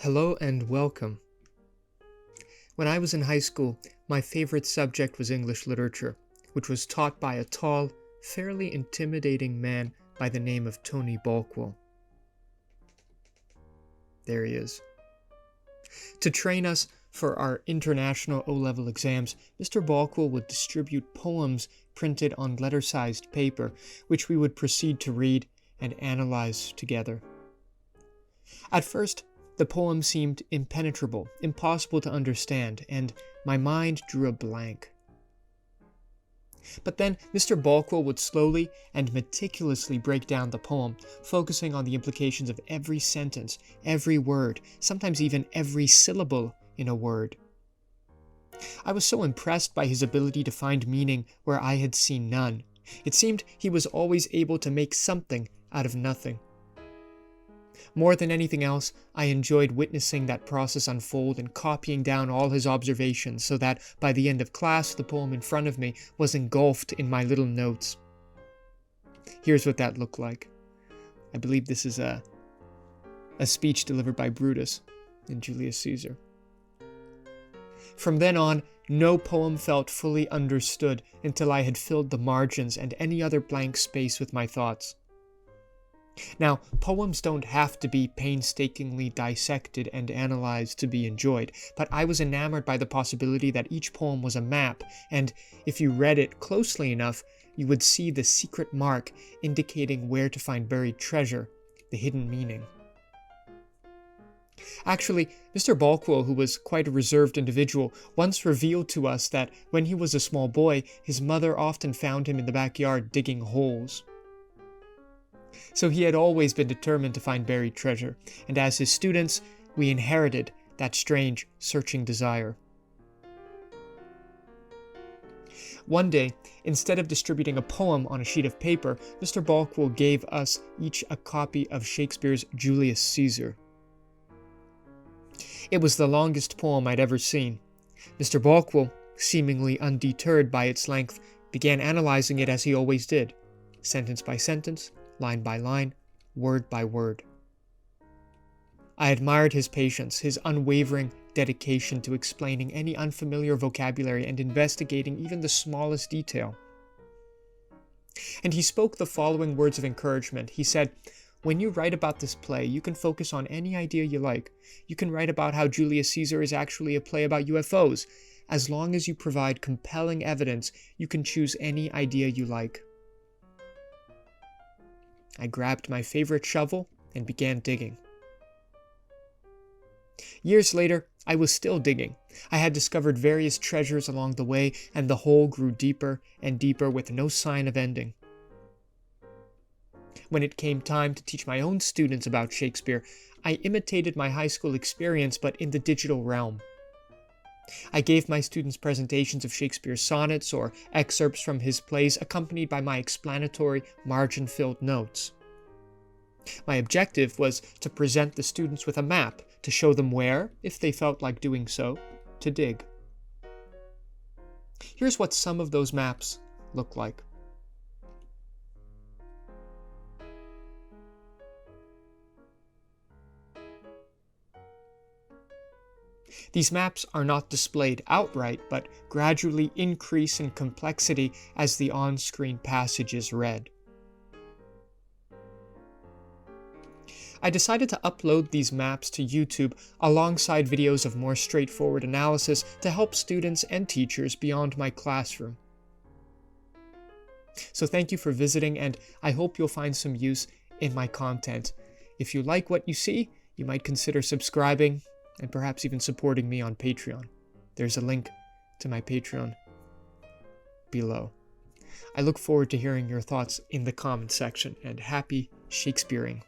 Hello and welcome. When I was in high school, my favorite subject was English literature, which was taught by a tall, fairly intimidating man by the name of Tony Balkwell. There he is. To train us for our international O-level exams, Mr. Balkwell would distribute poems printed on letter-sized paper, which we would proceed to read and analyze together. At first, the poem seemed impenetrable, impossible to understand, and my mind drew a blank. But then Mr. Balkwell would slowly and meticulously break down the poem, focusing on the implications of every sentence, every word, sometimes even every syllable in a word. I was so impressed by his ability to find meaning where I had seen none. It seemed he was always able to make something out of nothing. More than anything else, I enjoyed witnessing that process unfold and copying down all his observations so that by the end of class, the poem in front of me was engulfed in my little notes. Here's what that looked like. I believe this is a speech delivered by Brutus in Julius Caesar. From then on, no poem felt fully understood until I had filled the margins and any other blank space with my thoughts. Now, poems don't have to be painstakingly dissected and analyzed to be enjoyed, but I was enamored by the possibility that each poem was a map, and if you read it closely enough, you would see the secret mark indicating where to find buried treasure, the hidden meaning. Actually, Mr. Balkwell, who was quite a reserved individual, once revealed to us that when he was a small boy, his mother often found him in the backyard digging holes. So he had always been determined to find buried treasure, and as his students, we inherited that strange, searching desire. One day, instead of distributing a poem on a sheet of paper, Mr. Balkwell gave us each a copy of Shakespeare's Julius Caesar. It was the longest poem I'd ever seen. Mr. Balkwell, seemingly undeterred by its length, began analyzing it as he always did, sentence by sentence, line by line, word by word. I admired his patience, his unwavering dedication to explaining any unfamiliar vocabulary and investigating even the smallest detail. And he spoke the following words of encouragement. He said, "When you write about this play, you can focus on any idea you like. You can write about how Julius Caesar is actually a play about UFOs. As long as you provide compelling evidence, you can choose any idea you like." I grabbed my favorite shovel and began digging. Years later, I was still digging. I had discovered various treasures along the way, and the hole grew deeper and deeper with no sign of ending. When it came time to teach my own students about Shakespeare, I imitated my high school experience but in the digital realm. I gave my students presentations of Shakespeare's sonnets or excerpts from his plays accompanied by my explanatory, margin-filled notes. My objective was to present the students with a map to show them where, if they felt like doing so, to dig. Here's what some of those maps look like. These maps are not displayed outright, but gradually increase in complexity as the on-screen passage is read. I decided to upload these maps to YouTube alongside videos of more straightforward analysis to help students and teachers beyond my classroom. So thank you for visiting, and I hope you'll find some use in my content. If you like what you see, you might consider subscribing and perhaps even supporting me on Patreon. There's a link to my Patreon below. I look forward to hearing your thoughts in the comment section, and happy Shakespearing.